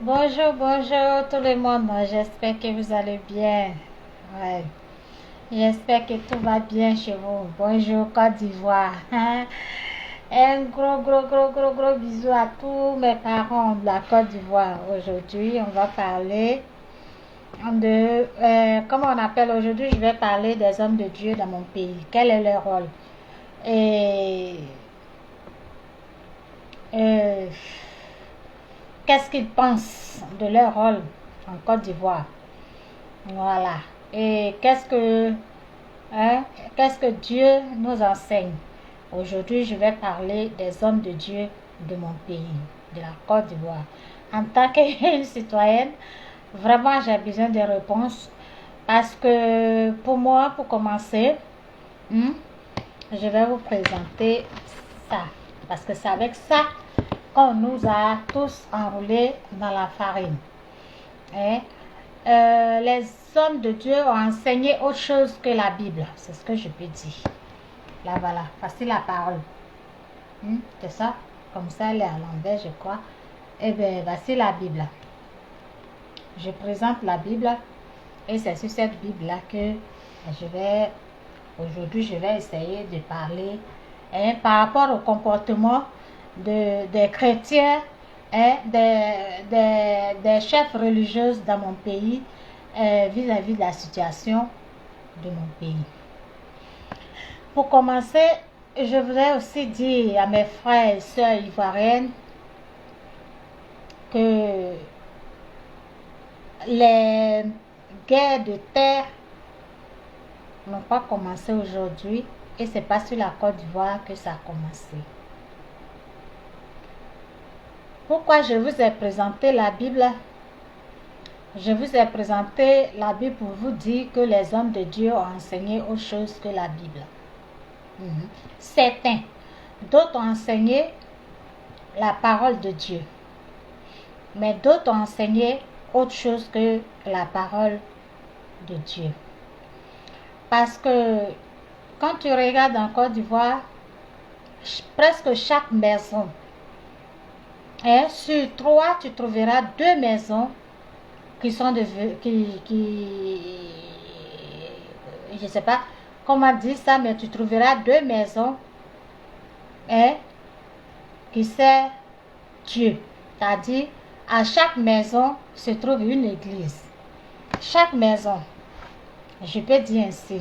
Bonjour, bonjour tout le monde. J'espère que vous allez bien. Ouais. J'espère que tout va bien chez vous. Bonjour Côte d'Ivoire. Un gros bisou à tous mes parents de la Côte d'Ivoire. Aujourd'hui, on va parler comment on appelle aujourd'hui, je vais parler des hommes de Dieu dans mon pays. Quel est leur rôle? Et qu'est-ce qu'ils pensent de leur rôle en Côte d'Ivoire? Voilà. Et qu'est-ce que Dieu nous enseigne? Aujourd'hui, je vais parler des hommes de Dieu de mon pays, de la Côte d'Ivoire. En tant que citoyenne, vraiment, j'ai besoin de réponses parce que pour moi, pour commencer, je vais vous présenter ça. Parce que c'est avec ça qu'on nous a tous enroulés dans la farine. Les hommes de Dieu ont enseigné autre chose que la Bible. C'est ce que je peux dire. Là, voilà. Voici la parole. C'est ça. Comme ça, elle est à l'envers, je crois. Eh bien, voici la Bible. Je présente la Bible. Et c'est sur cette Bible-là que aujourd'hui, je vais essayer de parler par rapport au comportement des chrétiens et des chefs religieux dans mon pays vis-à-vis de la situation de mon pays. Pour commencer, je voudrais aussi dire à mes frères et sœurs ivoiriennes que les guerres de terre n'ont pas commencé aujourd'hui et c'est pas sur la Côte d'Ivoire que ça a commencé. Pourquoi je vous ai présenté la Bible? Je vous ai présenté la Bible pour vous dire que les hommes de Dieu ont enseigné autre chose que la Bible. Certains. D'autres ont enseigné la parole de Dieu. Mais d'autres ont enseigné autre chose que la parole de Dieu. Parce que quand tu regardes en Côte d'Ivoire, presque chaque maison, sur 3, tu trouveras 2 maisons qui sont je ne sais pas comment dire ça, mais tu trouveras 2 maisons qui servent Dieu. C'est-à-dire, à chaque maison se trouve une église. Chaque maison, je peux dire ainsi.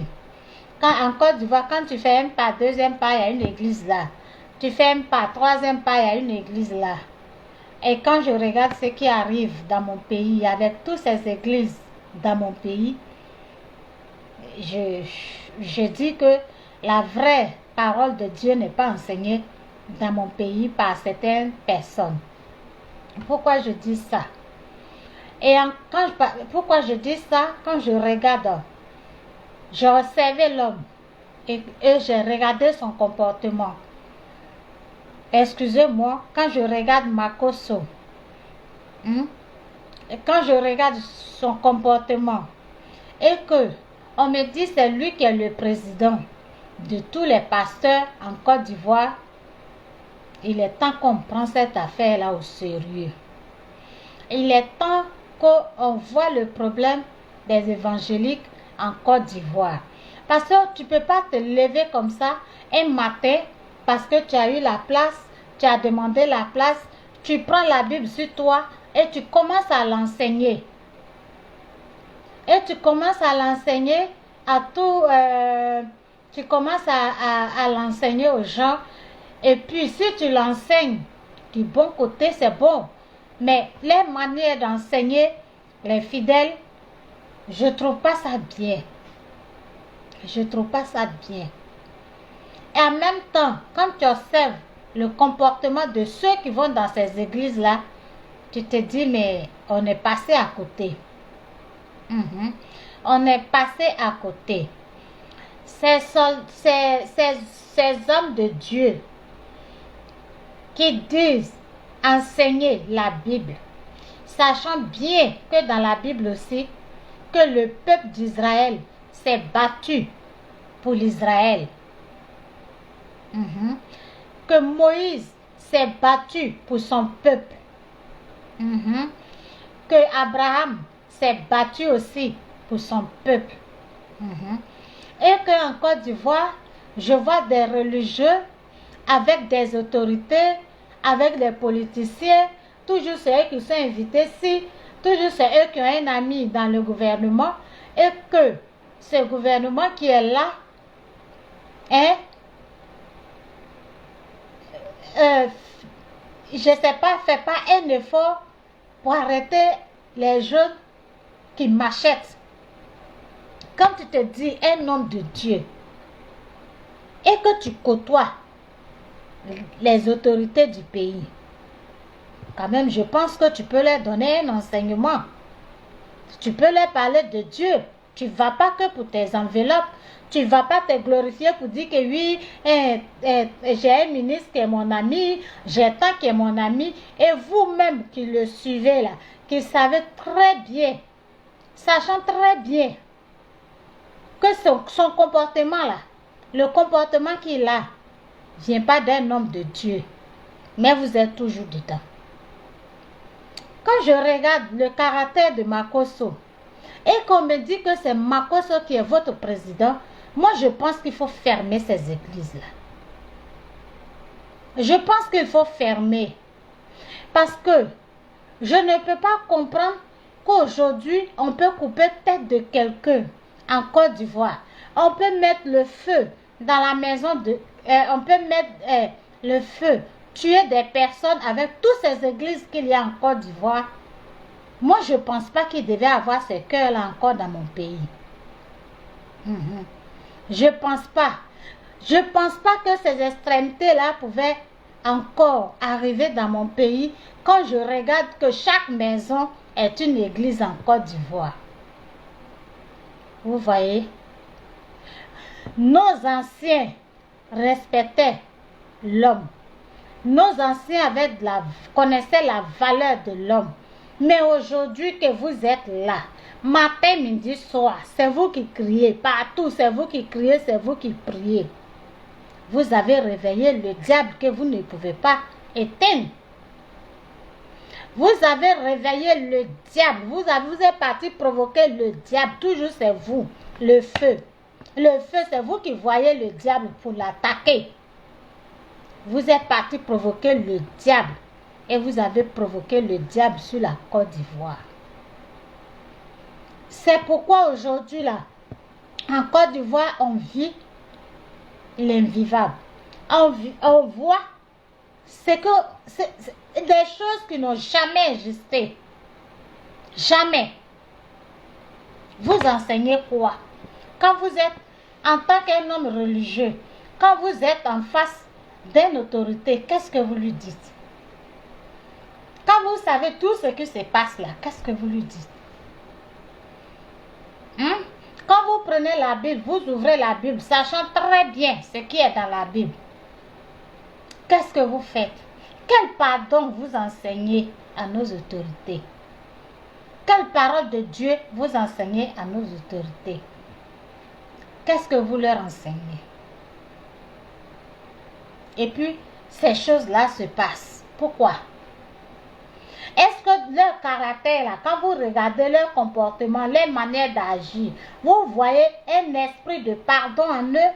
En Côte d'Ivoire, quand tu fais un pas, deuxième pas, il y a une église là. Tu fais un pas, troisième pas, il y a une église là. Et quand je regarde ce qui arrive dans mon pays, avec toutes ces églises dans mon pays, je dis que la vraie parole de Dieu n'est pas enseignée dans mon pays par certaines personnes. Pourquoi je dis ça? Pourquoi je dis ça? Quand je regarde, j'ai observé l'homme et j'ai regardé son comportement. Excusez-moi, quand je regarde Makosso, et quand je regarde son comportement, et que on me dit c'est lui qui est le président de tous les pasteurs en Côte d'Ivoire, il est temps qu'on prenne cette affaire-là au sérieux. Il est temps qu'on voit le problème des évangéliques en Côte d'Ivoire. Parce que tu ne peux pas te lever comme ça un matin parce que tu as eu la place, tu as demandé la place, tu prends la Bible sur toi et tu commences à l'enseigner. Et tu commences à l'enseigner à tout, tu commences à l'enseigner aux gens. Et puis si tu l'enseignes du bon côté, c'est bon. Mais les manières d'enseigner les fidèles, je ne trouve pas ça bien. Je ne trouve pas ça bien. Et en même temps, quand tu observes le comportement de ceux qui vont dans ces églises-là, tu te dis, mais on est passé à côté. On est passé à côté. Ces hommes de Dieu qui disent enseigner la Bible, sachant bien que dans la Bible aussi, que le peuple d'Israël s'est battu pour l'Israël. Que Moïse s'est battu pour son peuple. Que Abraham s'est battu aussi pour son peuple. Et qu'en Côte d'Ivoire, je vois des religieux avec des autorités, avec des politiciens, toujours c'est eux qui sont invités ici, toujours c'est eux qui ont un ami dans le gouvernement, et que ce gouvernement qui est là, je ne sais pas, fait pas un effort pour arrêter les jeunes qui m'achètent. Quand tu te dis un homme de Dieu et que tu côtoies les autorités du pays, quand même, je pense que tu peux leur donner un enseignement. Tu peux leur parler de Dieu. Tu ne vas pas que pour tes enveloppes. Tu ne vas pas te glorifier pour dire que oui, j'ai un ministre qui est mon ami, j'ai tant qui est mon ami. Et vous-même qui le suivez là, qui savez très bien, sachant très bien que son comportement là, le comportement qu'il a, ne vient pas d'un homme de Dieu. Mais vous êtes toujours dedans. Quand je regarde le caractère de Makosso et qu'on me dit que c'est Makosso qui est votre président, moi je pense qu'il faut fermer ces églises-là. Je pense qu'il faut fermer. Parce que je ne peux pas comprendre qu'aujourd'hui on peut couper tête de quelqu'un en Côte d'Ivoire. On peut mettre le feu dans la maison de... on peut mettre le feu, tuer des personnes avec toutes ces églises qu'il y a en Côte d'Ivoire. Moi, je ne pense pas qu'il devait avoir ce cœur-là encore dans mon pays. Je ne pense pas. Je ne pense pas que ces extrémités-là pouvaient encore arriver dans mon pays quand je regarde que chaque maison est une église en Côte d'Ivoire. Vous voyez? Nos anciens respectaient l'homme. Nos anciens connaissaient la valeur de l'homme. Mais aujourd'hui que vous êtes là, matin, midi, soir, c'est vous qui criez partout, c'est vous qui criez, c'est vous qui priez. Vous avez réveillé le diable que vous ne pouvez pas éteindre. Vous avez réveillé le diable, vous êtes parti provoquer le diable, toujours c'est vous, le feu. Le feu, c'est vous qui voyez le diable pour l'attaquer. Vous êtes parti provoquer le diable et vous avez provoqué le diable sur la Côte d'Ivoire. C'est pourquoi aujourd'hui, là, en Côte d'Ivoire, on vit l'invivable. On voit des choses qui n'ont jamais existé. Jamais. Vous enseignez quoi? Quand vous êtes en tant qu'un homme religieux, quand vous êtes en face d'une autorité, qu'est-ce que vous lui dites? Quand vous savez tout ce qui se passe là, qu'est-ce que vous lui dites? Quand vous prenez la Bible, vous ouvrez la Bible, sachant très bien ce qui est dans la Bible. Qu'est-ce que vous faites? Quel pardon vous enseignez à nos autorités? Quelle parole de Dieu vous enseignez à nos autorités? Qu'est-ce que vous leur enseignez? Et puis, ces choses-là se passent. Pourquoi? Est-ce que leur caractère, là, quand vous regardez leur comportement, leur manière d'agir, vous voyez un esprit de pardon en eux?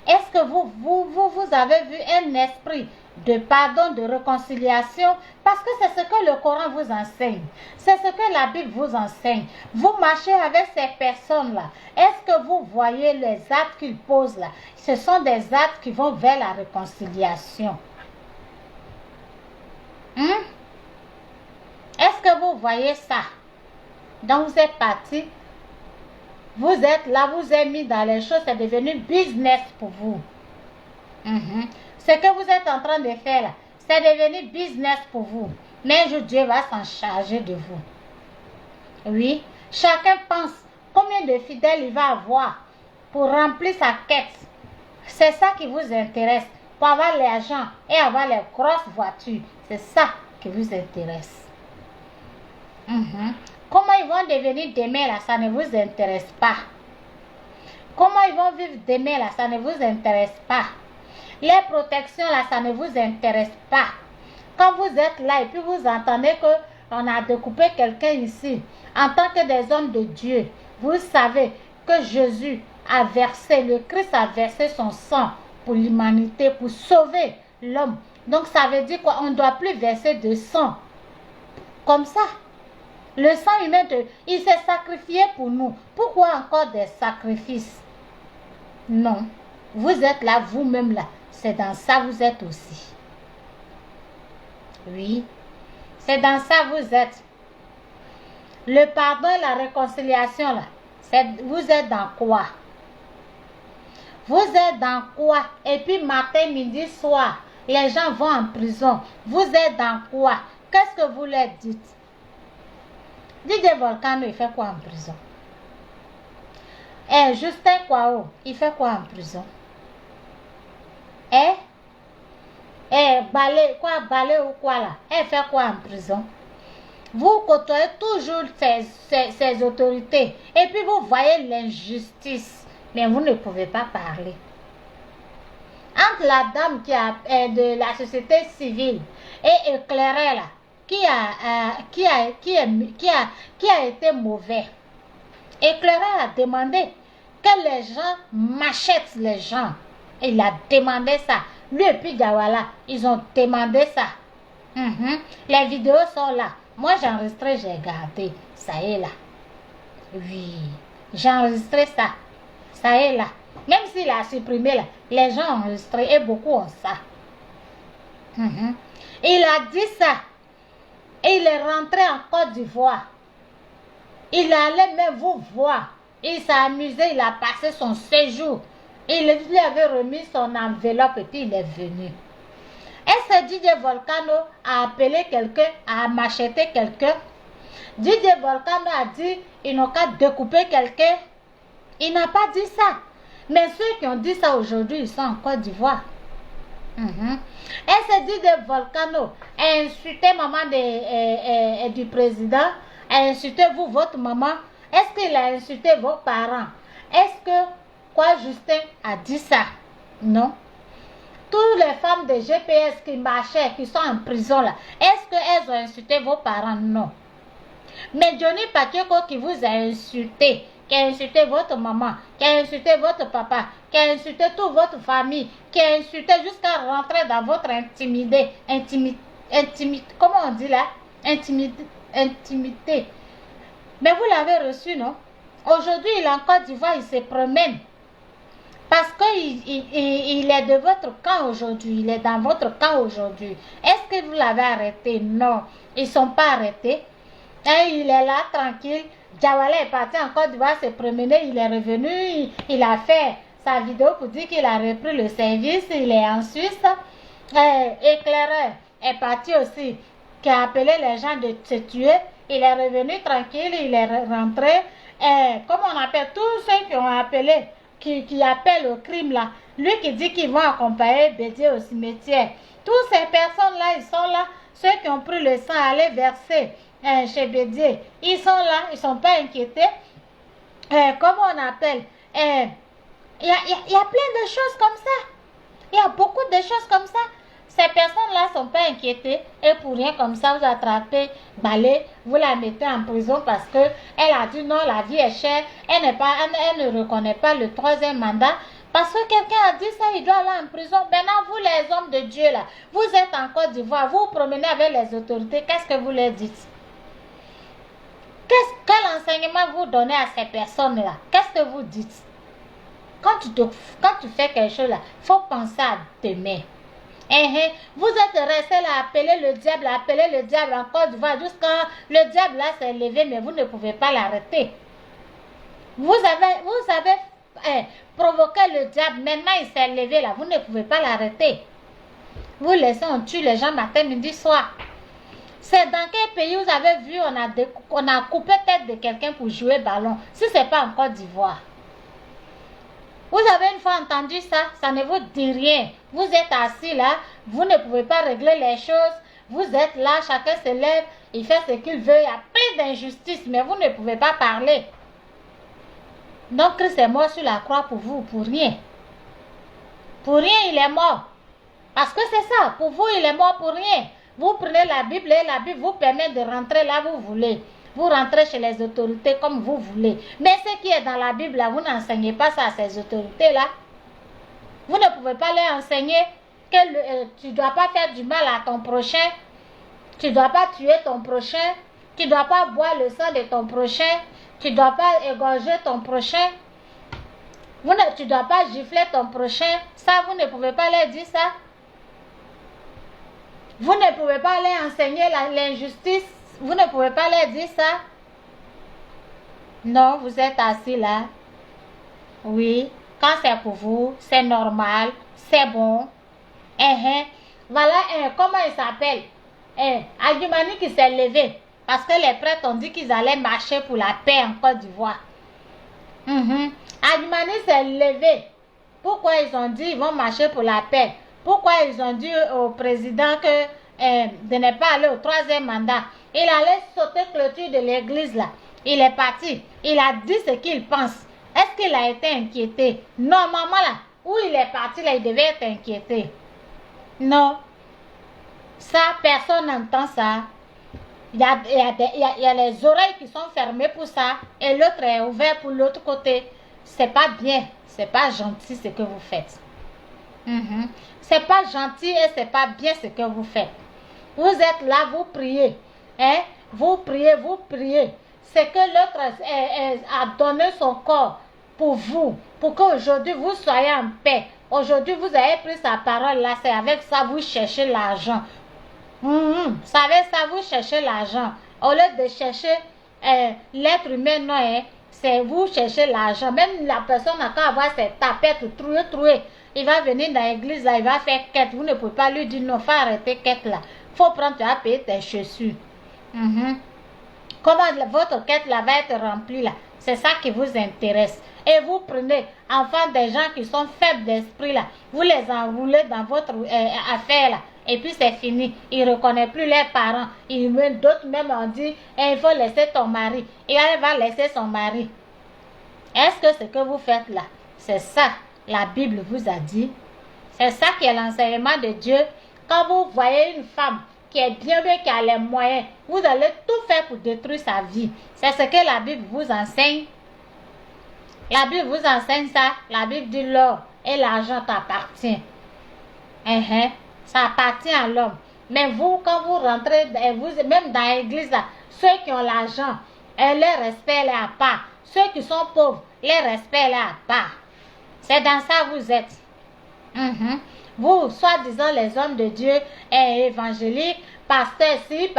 Est-ce que vous avez vu un esprit de pardon, de réconciliation? Parce que c'est ce que le Coran vous enseigne. C'est ce que la Bible vous enseigne. Vous marchez avec ces personnes-là. Est-ce que vous voyez les actes qu'ils posent là? Ce sont des actes qui vont vers la réconciliation. Est-ce que vous voyez ça? Donc vous êtes parti. Vous êtes là, vous êtes mis dans les choses, c'est devenu business pour vous. Ce que vous êtes en train de faire là, c'est devenu business pour vous. Mais un jour, Dieu va s'en charger de vous. Oui, chacun pense combien de fidèles il va avoir pour remplir sa quête. C'est ça qui vous intéresse. pour avoir l'argent et avoir les grosses voitures. C'est ça qui vous intéresse. Comment ils vont devenir demain là, ça ne vous intéresse pas. Comment ils vont vivre demain là, ça ne vous intéresse pas. Les protections là, ça ne vous intéresse pas. Quand vous êtes là et puis vous entendez qu'on a découpé quelqu'un ici, en tant que des hommes de Dieu, vous savez que Jésus a versé, le Christ a versé son sang pour l'humanité, pour sauver l'homme. Donc ça veut dire qu'on ne doit plus verser de sang. Comme ça. Le sang humain, il s'est sacrifié pour nous. Pourquoi encore des sacrifices? Non. Vous êtes là, vous-même là. C'est dans ça vous êtes aussi. Oui. C'est dans ça vous êtes. Le pardon et la réconciliation là. Vous êtes dans quoi? Vous êtes dans quoi? Et puis matin, midi, soir, les gens vont en prison. Vous êtes dans quoi? Qu'est-ce que vous leur dites? DJ Volcano, il fait quoi en prison? Justin Kwao, il fait quoi en prison? Balé ou quoi là? Elle fait quoi en prison? Vous côtoyez toujours ces autorités. Et puis vous voyez l'injustice. Mais vous ne pouvez pas parler. Entre la dame qui de la société civile et éclairé là, qui a été mauvais. Éclairé a demandé que les gens m'achètent les gens. Il a demandé ça. Lui et puis Gawala, ils ont demandé ça. Les vidéos sont là. Moi j'ai enregistré, j'ai gardé. Ça est là. Oui, j'ai enregistré ça. Ça est là. Même s'il a supprimé là, les gens ont enregistré et beaucoup ont ça. Il a dit ça. Et il est rentré en Côte d'Ivoire. Il allait même vous voir. Il s'est amusé, il a passé son séjour. Il lui avait remis son enveloppe et puis il est venu. Est-ce que DJ Volcano a appelé quelqu'un, a macheté quelqu'un? DJ Volcano a dit, ils n'ont qu'à découper quelqu'un. Il n'a pas dit ça. Mais ceux qui ont dit ça aujourd'hui, ils sont en Côte d'Ivoire. Est-ce que DJ Volcano a insulté maman du président? A insulté vous, votre maman? Est-ce qu'il a insulté vos parents? Est-ce que Justin a dit ça? Non. Toutes les femmes de GPS qui marchaient, qui sont en prison là, est-ce qu'elles ont insulté vos parents? Non. Mais Johnny Pacheco qui vous a insulté, qui a insulté votre maman, qui a insulté votre papa, qui a insulté toute votre famille, qui a insulté jusqu'à rentrer dans votre intimité. Comment on dit là? Intimité. Mais vous l'avez reçu, non? Aujourd'hui, il est en Côte d'Ivoire, il se promène. Parce qu'il est de votre camp aujourd'hui, il est dans votre camp aujourd'hui. Est-ce que vous l'avez arrêté? Non, ils ne sont pas arrêtés. Et il est là, tranquille. Jawala est parti en Côte d'Ivoire se promener, il est revenu, il a fait sa vidéo pour dire qu'il a repris le service, il est en Suisse. Éclaireur est parti aussi, qui a appelé les gens de se tuer. Il est revenu tranquille, il est rentré. Comment on appelle tous ceux qui ont appelé, qui appellent au crime là, lui qui dit qu'ils vont accompagner Bédié au cimetière. Toutes ces personnes-là, ils sont là, ceux qui ont pris le sang à aller verser chez Bédié. Ils sont là, ils ne sont pas inquiétés. Comment on appelle? Il y a plein de choses comme ça. Il y a beaucoup de choses comme ça. Ces personnes-là ne sont pas inquiétées et pour rien comme ça, vous attrapez Balé, vous la mettez en prison parce qu'elle a dit non, la vie est chère, elle ne reconnaît pas le troisième mandat. Parce que quelqu'un a dit ça, il doit aller en prison. Maintenant, vous les hommes de Dieu, là, vous êtes en Côte d'Ivoire, vous vous promenez avec les autorités, qu'est-ce que vous leur dites? Quel enseignement vous donnez à ces personnes-là? Qu'est-ce que vous dites? Quand tu fais quelque chose là, il faut penser à demain. Vous êtes resté là, appeler le diable en Côte d'Ivoire jusqu'à le diable là s'est levé, mais vous ne pouvez pas l'arrêter. Vous avez provoqué le diable, maintenant il s'est levé là, vous ne pouvez pas l'arrêter. Vous laissez, on tue les gens matin, midi, soir. C'est dans quel pays vous avez vu on a coupé tête de quelqu'un pour jouer ballon? Si ce n'est pas en Côte d'Ivoire. Vous avez une fois entendu ça, ça ne vous dit rien. Vous êtes assis là, vous ne pouvez pas régler les choses. Vous êtes là, chacun se lève, il fait ce qu'il veut. Il y a plein d'injustices, mais vous ne pouvez pas parler. Donc Christ est mort sur la croix pour vous, pour rien. Pour rien, il est mort. Parce que c'est ça, pour vous, il est mort pour rien. Vous prenez la Bible et la Bible vous permet de rentrer là où vous voulez. Vous rentrez chez les autorités comme vous voulez. Mais ce qui est dans la Bible, là, vous n'enseignez pas ça à ces autorités-là. Vous ne pouvez pas leur enseigner que tu ne dois pas faire du mal à ton prochain. Tu ne dois pas tuer ton prochain. Tu ne dois pas boire le sang de ton prochain. Tu ne dois pas égorger ton prochain. Tu ne dois pas gifler ton prochain. Ça, vous ne pouvez pas leur dire ça. Vous ne pouvez pas leur enseigner l'injustice. Vous ne pouvez pas leur dire ça. Non, vous êtes assis là. Oui, quand c'est pour vous, c'est normal, c'est bon. Voilà, comment il s'appelle? Adjumani qui s'est levé. Parce que les prêtres ont dit qu'ils allaient marcher pour la paix en Côte d'Ivoire. Adjumani s'est levé. Pourquoi ils ont dit qu'ils vont marcher pour la paix? Pourquoi ils ont dit au président que de ne pas aller au 3e mandat? Il allait sauter clôture de l'église là. Il est parti. Il a dit ce qu'il pense. Est-ce qu'il a été inquiété? Non, maman là, où il est parti là, il devait être inquiété. Non. Ça, personne n'entend ça. Il y a les oreilles qui sont fermées pour ça et l'autre est ouvert pour l'autre côté. C'est pas bien. C'est pas gentil ce que vous faites. C'est pas gentil et c'est pas bien ce que vous faites. Vous êtes là, vous priez. Vous priez, vous priez. C'est que l'autre a donné son corps pour vous, pour qu'aujourd'hui vous soyez en paix. Aujourd'hui, vous avez pris sa parole là, c'est avec ça vous cherchez l'argent. C'est avec ça vous cherchez l'argent. Au lieu de chercher l'être humain, non, c'est vous cherchez l'argent. Même la personne n'a qu'à avoir ses tapettes trouées. Il va venir dans l'église là, il va faire quête. Vous ne pouvez pas lui dire non, faut arrêter quête là. Faut prendre, tu vas payer tes chaussures. Comment votre quête là va être remplie là? C'est ça qui vous intéresse. Et vous prenez, enfin, des gens qui sont faibles d'esprit là, vous les enroulez dans votre affaire là, et puis c'est fini. Ils ne reconnaissent plus leurs parents. D'autres même ont dit, il faut laisser ton mari. Et elle va laisser son mari. Est-ce que ce que vous faites là, c'est ça, la Bible vous a dit? C'est ça qui est l'enseignement de Dieu. Quand vous voyez une femme qui est bien, qui a les moyens, vous allez tout faire pour détruire sa vie. C'est ce que la Bible vous enseigne. La Bible vous enseigne ça. La Bible dit l'or et l'argent t'appartient. Ça appartient à l'homme. Mais vous, quand vous rentrez, même dans l'église, ceux qui ont l'argent, leur respect est à part. Ceux qui sont pauvres, leur respect est à part. C'est dans ça que vous êtes. Vous, soi-disant les hommes de Dieu, évangéliques, pasteurs ci,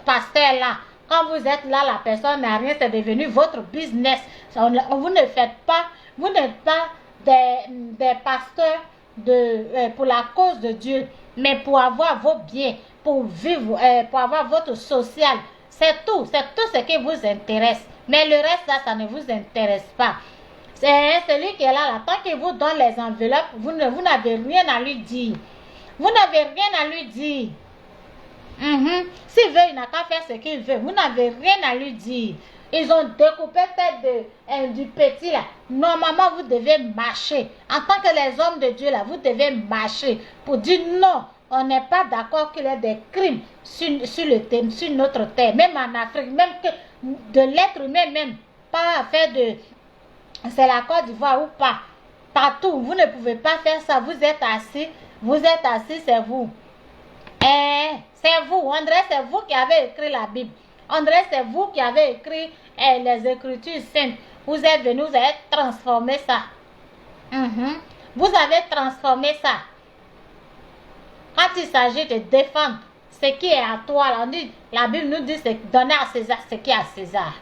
pasteurs là. Quand vous êtes là, la personne n'a rien, c'est devenu votre business. Vous ne faites pas, vous n'êtes pas des pasteurs pour la cause de Dieu, mais pour avoir vos biens, pour vivre, pour avoir votre social. C'est tout ce qui vous intéresse. Mais le reste, là, ça ne vous intéresse pas. C'est celui qui est là, tant qu'il vous donne les enveloppes, vous n'avez rien à lui dire. Vous n'avez rien à lui dire. S'il veut, il n'a qu'à faire ce qu'il veut. Vous n'avez rien à lui dire. Ils ont découpé tête du petit là. Normalement, vous devez marcher. En tant que les hommes de Dieu là, vous devez marcher pour dire non. On n'est pas d'accord qu'il y ait des crimes sur notre terre. Même en Afrique, même que de l'être humain même. Pas affaire de... C'est la Côte d'Ivoire ou pas. Partout, vous ne pouvez pas faire ça. Vous êtes assis, c'est vous. C'est vous. André, c'est vous qui avez écrit la Bible. André, c'est vous qui avez écrit les Écritures saintes. Vous êtes venu, vous avez transformé ça. Vous avez transformé ça. Quand il s'agit de défendre ce qui est à toi, la Bible nous dit donner à César ce qui est à César.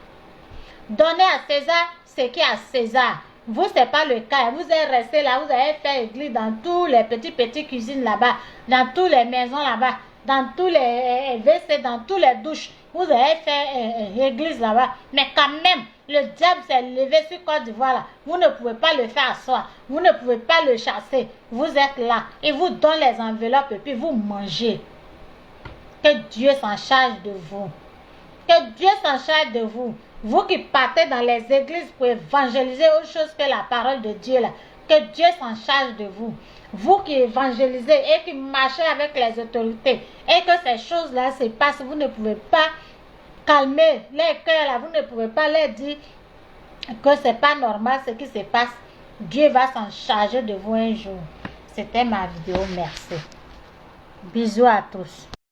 Donner à César ce qui est à César. Vous, ce n'est pas le cas. Vous êtes resté là, vous avez fait église dans tous les petites cuisines là-bas, dans toutes les maisons là-bas. dans tous les WC, dans tous les douches. Vous avez fait église là-bas. Mais quand même, le diable s'est levé sur Côte d'Ivoire là. Vous ne pouvez pas le faire asseoir. Vous ne pouvez pas le chasser. Vous êtes là. Il vous donne les enveloppes et puis vous mangez. Que Dieu s'en charge de vous. Que Dieu s'en charge de vous. Vous qui partez dans les églises pour évangéliser autre chose que la parole de Dieu là. Que Dieu s'en charge de vous. Vous qui évangélisez et qui marchez avec les autorités et que ces choses-là se passent, vous ne pouvez pas calmer les cœurs là. Vous ne pouvez pas leur dire que ce n'est pas normal ce qui se passe. Dieu va s'en charger de vous un jour. C'était ma vidéo. Merci. Bisous à tous.